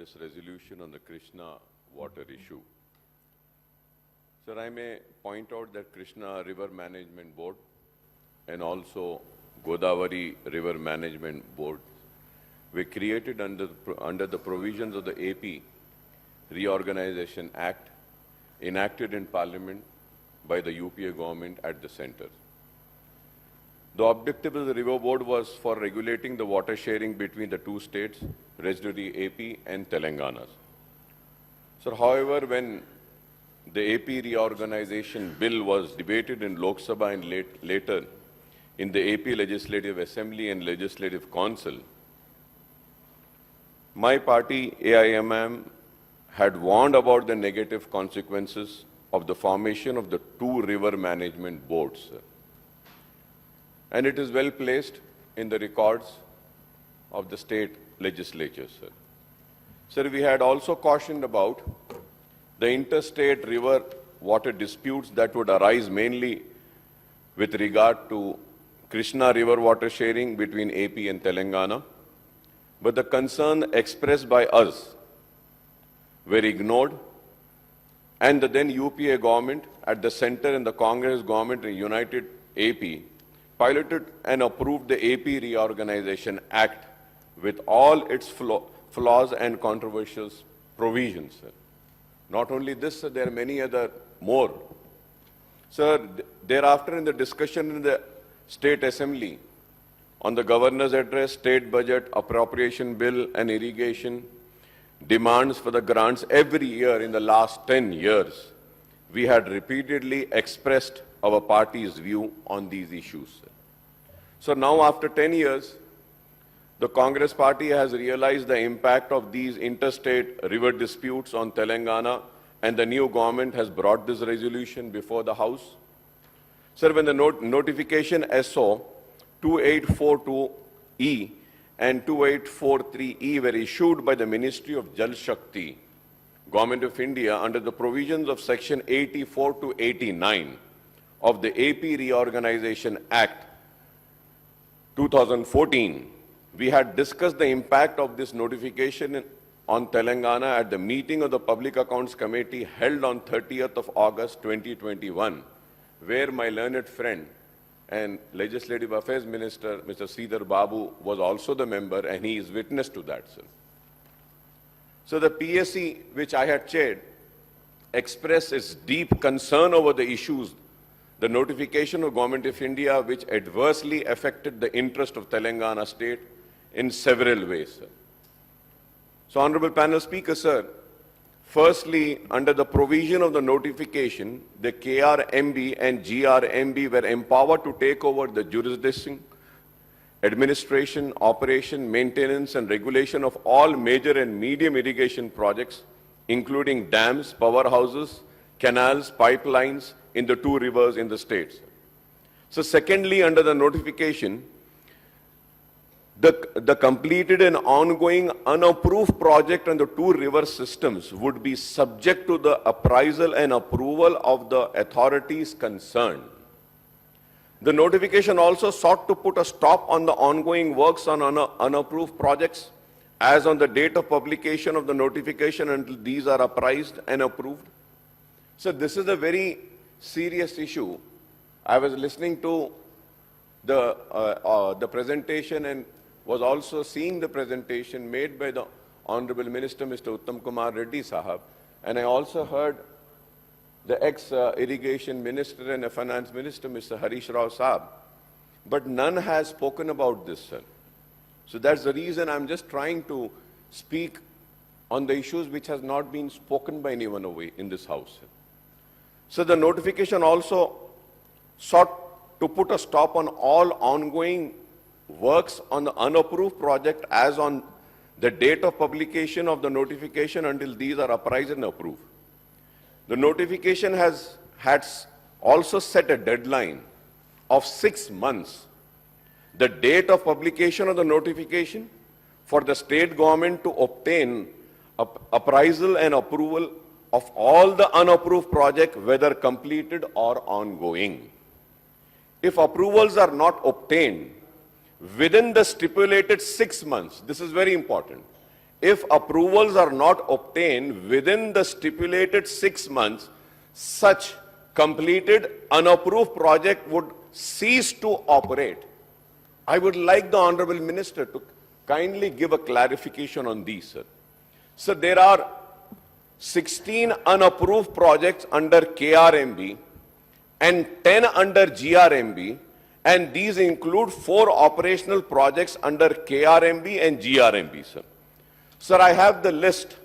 this resolution on the Krishna water issue. Sir, I may point out that Krishna River Management Board and also Godavari River Management Board were created under the provisions of the AP Reorganization Act enacted in Parliament by the UPA government at the center. The objective of the River Board was for regulating the water sharing between the two states, residuary AP and Telangana. So, however, when the AP reorganization bill was debated in Lok Sabha and later in the AP Legislative Assembly and Legislative Council, my party, AIMM, had warned about the negative consequences of the formation of the two river management boards. And it is well placed in the records of the state legislatures. Sir, we had also cautioned about the interstate river water disputes that would arise mainly with regard to Krishna river water sharing between AP and Telangana. But the concern expressed by us were ignored, and the then UPA government at the center and the Congress government in United AP piloted and approved the AP Reorganization Act with all its flaws and controversial provisions. Not only this, there are many other more. Sir, thereafter in the discussion in the State Assembly on the Governor's Address, State Budget, Appropriation Bill and Irrigation, demands for the grants every year in the last 10 years, we had repeatedly expressed our party's view on these issues. So now after 10 years, the Congress party has realized the impact of these interstate river disputes on Telangana, and the new government has brought this resolution before the House. Sir, when the notification SO 2842E and 2843E were issued by the Ministry of Jal Shakti, Government of India, under the provisions of Section 84 to 89 of the AP Reorganization Act 2014, we had discussed the impact of this notification on Telangana at the meeting of the Public Accounts Committee held on 30th of August 2021, where my learned friend and Legislative Affairs Minister, Mr. Sridhar Babu, was also the member, and he is witness to that, sir. So the PSC, which I had chaired, expressed its deep concern over the issues, the notification of Government of India, which adversely affected the interest of Telangana state in several ways, sir. So, Honorable Panel Speaker, sir, firstly, under the provision of the notification, the KRMB and GRMB were empowered to take over the jurisdiction, administration, operation, maintenance and regulation of all major and medium irrigation projects, including dams, powerhouses, canals, pipelines in the two rivers in the states. So secondly, under the notification, the completed and ongoing unapproved project on the two river systems would be subject to the appraisal and approval of the authorities concerned. The notification also sought to put a stop on the ongoing works on unapproved projects as on the date of publication of the notification until these are appraised and approved. So this is a very serious issue. I was listening to the presentation and was also seeing the presentation made by the Honorable Minister, Mr. Uttam Kumar Reddy Sahab, and I also heard the ex-irrigation minister and the finance minister, Mr. Harish Rao Sahab, but none has spoken about this, sir. So that's the reason I'm just trying to speak on the issues which has not been spoken by anyone away in this house, sir. So the notification also sought to put a stop on all ongoing works on the unapproved project as on the date of publication of the notification until these are appraised and approved. The notification had also set a deadline of 6 months, the date of publication of the notification, for the state government to obtain appraisal and approval of all the unapproved projects, whether completed or ongoing. If approvals are not obtained within the stipulated 6 months, this is very important, if approvals are not obtained within the stipulated 6 months, such completed unapproved project would cease to operate. I would like the Honorable Minister to kindly give a clarification on these, sir. So there are 16 unapproved projects under KRMB and 10 under GRMB, and these include 4 operational projects under KRMB and GRMB, sir. Sir, I have the list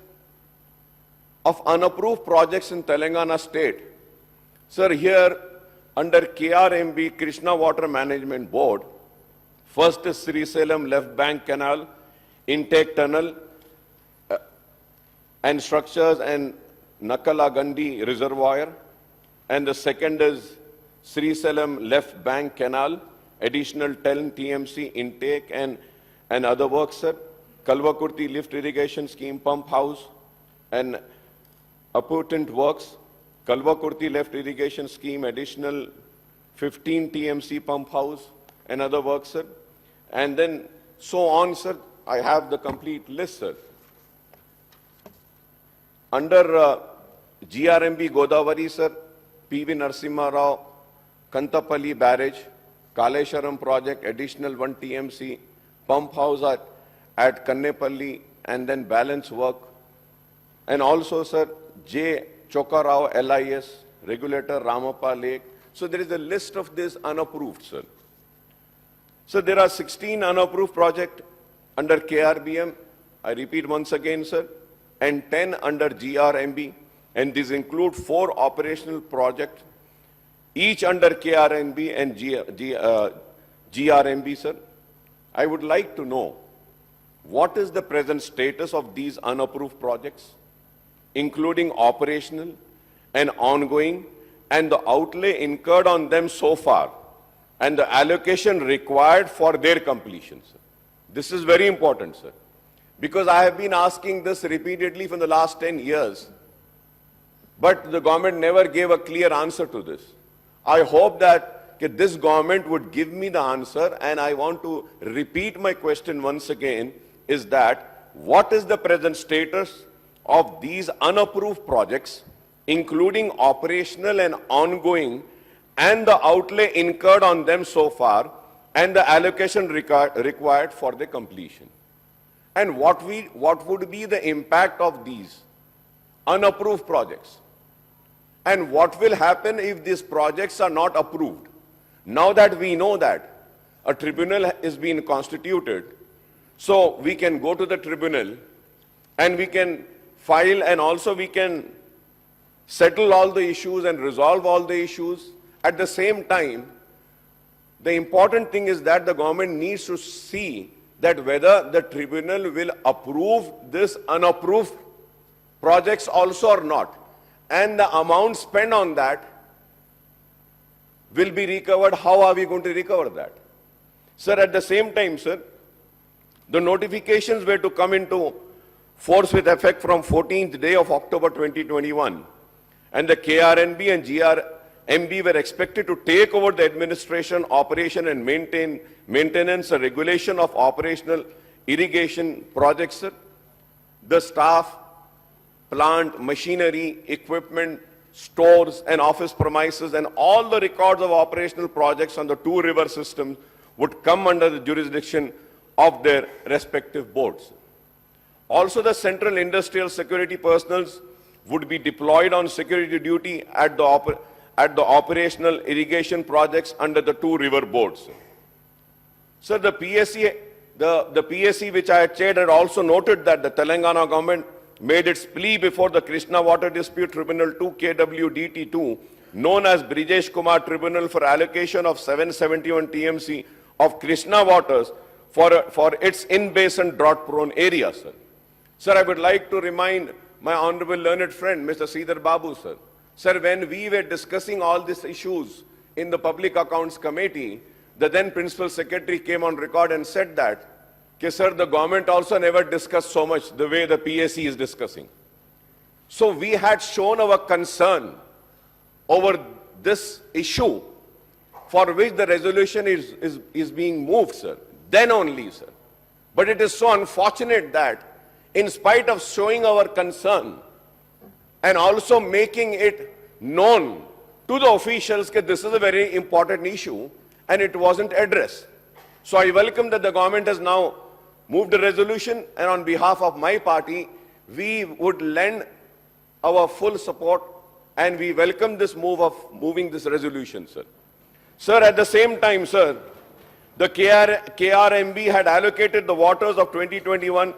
of unapproved projects in Telangana state. Sir, here under KRMB, Krishna Water Management Board, first is Srisalem Left Bank Canal, Intake Tunnel, and structures and Nakalagandi Reservoir, and the second is Srisalem Left Bank Canal, additional 10 TMC intake and other works, sir. Kalvakurti Lift Irrigation Scheme Pump House and appurtenant works. Kalvakurti Left Irrigation Scheme, additional 15 TMC Pump House and other works, sir. And then so on, sir. I have the complete list, sir. Under GRMB Godavari, sir, PV Narasimha Rao, Kantapalli Barrage, Kalesharam Project, additional 1 TMC, Pump House at Kannepalli, and then balance work. And also, sir, J. Chokarao LIS, Regulator Ramappa Lake. So there is a list of this unapproved, sir. So there are 16 unapproved projects under KRBM, I repeat once again, sir, and 10 under GRMB, and these include 4 operational projects, each under KRMB and GRMB, sir. I would like to know what is the present status of these unapproved projects, including operational and ongoing, and the outlay incurred on them so far, and the allocation required for their completion, sir. This is very important, sir, because I have been asking this repeatedly for the last 10 years, but the government never gave a clear answer to this. I hope that this government would give me the answer, and I want to repeat my question once again, is that what is the present status of these unapproved projects, including operational and ongoing, and the outlay incurred on them so far, and the allocation required for the completion? And what would be the impact of these unapproved projects? And what will happen if these projects are not approved? Now that we know that a tribunal is being constituted, so we can go to the tribunal and we can file, and also we can settle all the issues and resolve all the issues. At the same time, the important thing is that the government needs to see that whether the tribunal will approve this unapproved projects also or not, and the amount spent on that will be recovered. How are we going to recover that? Sir, at the same time, sir, the notifications were to come into force with effect from 14th day of October 2021, and the KRNB and GRMB were expected to take over the administration, operation and maintenance and regulation of operational irrigation projects, sir. The staff, plant, machinery, equipment, stores and office premises, and all the records of operational projects on the 2 river systems would come under the jurisdiction of their respective boards. Also, the Central Industrial Security personnel would be deployed on security duty at the operational irrigation projects under the 2 river boards. Sir, the PSC which I had chaired had also noted that the Telangana government made its plea before the Krishna Water Dispute Tribunal 2 KWDT2, known as Brijesh Kumar Tribunal, for allocation of 771 TMC of Krishna waters for its in-basin drought-prone areas, sir. Sir, I would like to remind my honorable learned friend, Mr. Sridhar Babu, sir. Sir, when we were discussing all these issues in the Public Accounts Committee, the then Principal Secretary came on record and said that, sir, the government also never discussed so much the way the PSC is discussing. So we had shown our concern over this issue, for which the resolution is being moved, sir. Then only, sir. But it is so unfortunate that in spite of showing our concern and also making it known to the officials that this is a very important issue, and it wasn't addressed. So I welcome that the government has now moved a resolution, and on behalf of my party, we would lend our full support, and we welcome this move of moving this resolution, sir. Sir, at the same time, sir, the KRMB had allocated the waters of 2021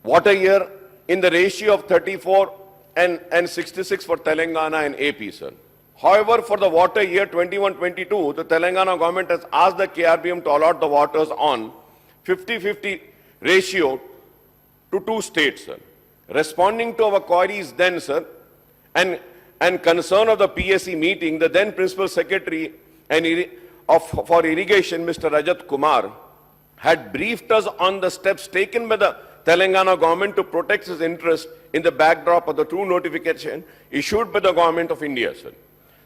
water year in the ratio of 34 and 66 for Telangana and AP, sir. However, for the water year 21-22, the Telangana government has asked the KRBM to allot the waters on 50-50 ratio to two states, sir. Responding to our queries then, sir, and concern of the PSC meeting, the then Principal Secretary for Irrigation, Mr. Rajat Kumar, had briefed us on the steps taken by the Telangana government to protect his interest in the backdrop of the true notification issued by the government of India, sir.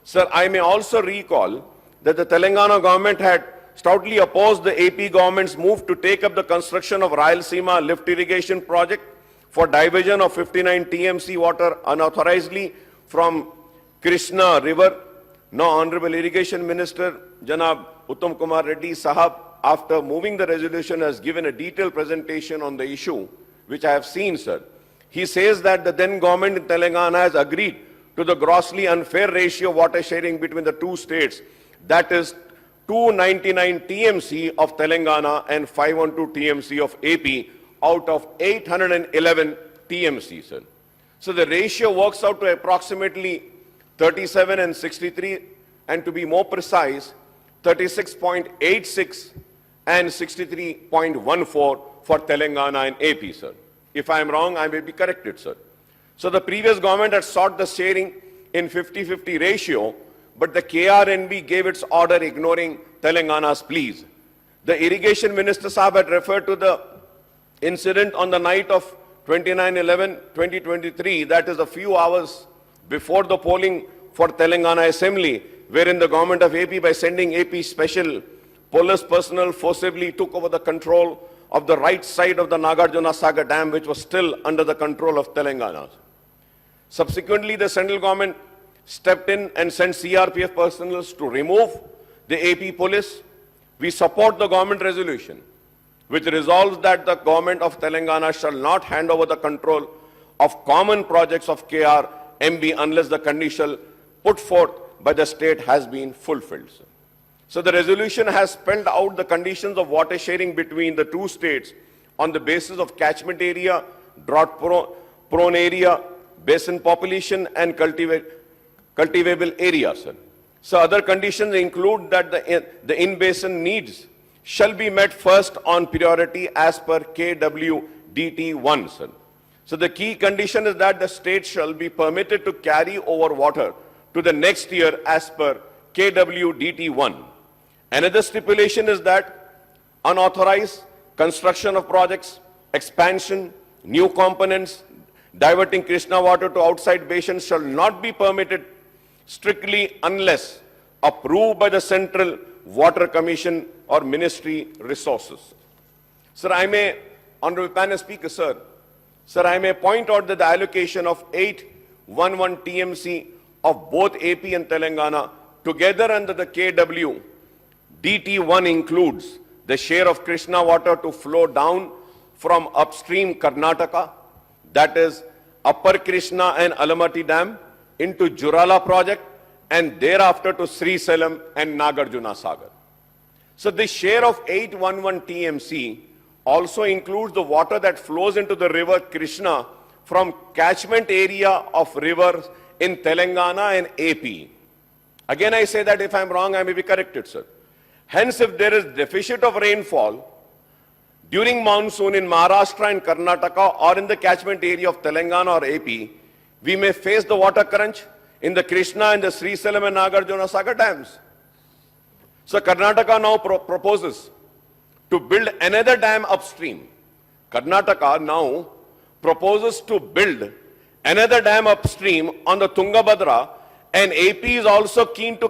Sir, I may also recall that the Telangana government had stoutly opposed the AP government's move to take up the construction of Rayalaseema lift irrigation project for diversion of 59 TMC water unauthorizedly from Krishna river. Now, Honorable Irrigation Minister Janab Uttam Kumar Reddy Sahab, after moving the resolution, has given a detailed presentation on the issue, which I have seen, sir. He says that the then government in Telangana has agreed to the grossly unfair ratio of water sharing between the two states, that is 299 TMC of Telangana and 512 TMC of AP out of 811 TMC, sir. So the ratio works out to approximately 37 and 63, and to be more precise, 36.86 and 63.14 for Telangana and AP, sir. If I am wrong, I may be corrected, sir. So the previous government had sought the sharing in 50-50 ratio, but the KRNB gave its order ignoring Telangana's pleas. The Irrigation Minister Sahab had referred to the incident on the night of 29/11/2023, that is a few hours before the polling for Telangana Assembly, wherein the government of AP, by sending AP special police personnel, forcibly took over the control of the right side of the Nagarjuna Sagar Dam, which was still under the control of Telangana. Subsequently, the central government stepped in and sent CRPF personnel to remove the AP police. We support the government resolution, which resolves that the government of Telangana shall not hand over the control of common projects of KRMB unless the condition put forth by the state has been fulfilled. So the resolution has spelled out the conditions of water sharing between the two states on the basis of catchment area, drought-prone area, basin population, and cultivable area, sir. So other conditions include that the in-basin needs shall be met first on priority as per KWDT1, sir. So the key condition is that the state shall be permitted to carry over water to the next year as per KWDT1. Another stipulation is that unauthorized construction of projects, expansion, new components, diverting Krishna water to outside basins shall not be permitted strictly unless approved by the Central Water Commission or Ministry resources. Sir, I may, Honorable Panel Speaker, sir, I may point out that the allocation of 811 TMC of both AP and Telangana together under the KWDT1 includes the share of Krishna water to flow down from upstream Karnataka, that is Upper Krishna and Alamati Dam, into Jurala project, and thereafter to Srisalam and Nagarjuna Sagar. So the share of 811 TMC also includes the water that flows into the river Krishna from catchment area of rivers in Telangana and AP. Again, I say that if I'm wrong, I may be corrected, sir. Hence, if there is deficit of rainfall during monsoon in Maharashtra and Karnataka or in the catchment area of Telangana or AP, we may face the water crunch in the Krishna and the Srisalam and Nagarjuna Sagar dams. So Karnataka now proposes to build another dam upstream. Karnataka now proposes to build another dam upstream on the Tungabhadra, and AP is also keen to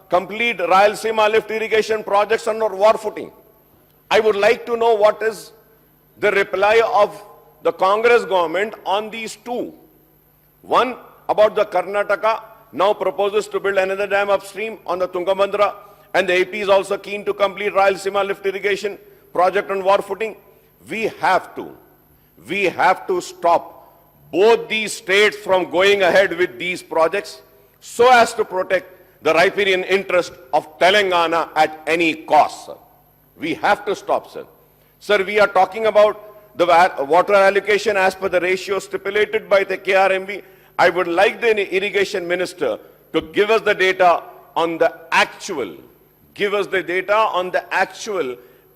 complete Rayalaseema lift irrigation projects under war footing. I would like to know what is the reply of the Congress government on these two. One about the Karnataka now proposes to build another dam upstream on the Tungabhadra, and the AP is also keen to complete Rayalaseema lift irrigation project on war footing. We have to stop both these states from going ahead with these projects so as to protect the riparian interest of Telangana at any cost, sir. We have to stop, sir. Sir, we are talking about the water allocation as per the ratio stipulated by the KRMB. I would like the irrigation minister to give us the data on the actual,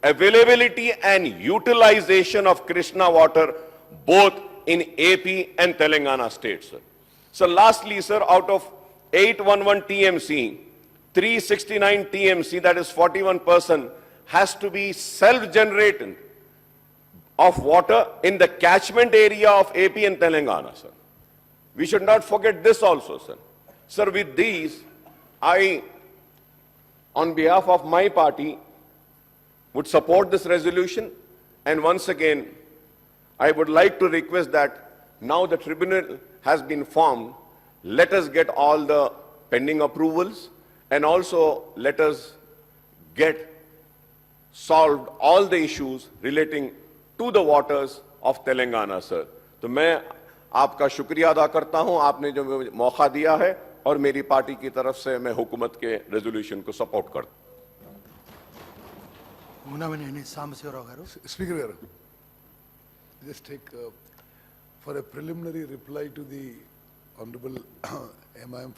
availability and utilization of Krishna water both in AP and Telangana states, sir. So lastly, sir, out of 811 TMC, 369 TMC, that is 41%, has to be self-generated of water in the catchment area of AP and Telangana, sir. We should not forget this also, sir. Sir, with these, I, on behalf of my party, would support this resolution. And once again, I would like to request that now the tribunal has been formed, let us get all the pending approvals and also let us get solved all the issues relating to the waters of Telangana, sir. तो मैं आपका शुक्रिया अदा करता हूं, आपने जो मौका दिया है और मेरी पार्टी की तरफ से मैं हुकूमत के रेजोल्यूशन को सपोर्ट करता हूं. Speaker, just take for a preliminary reply to the Honorable MIM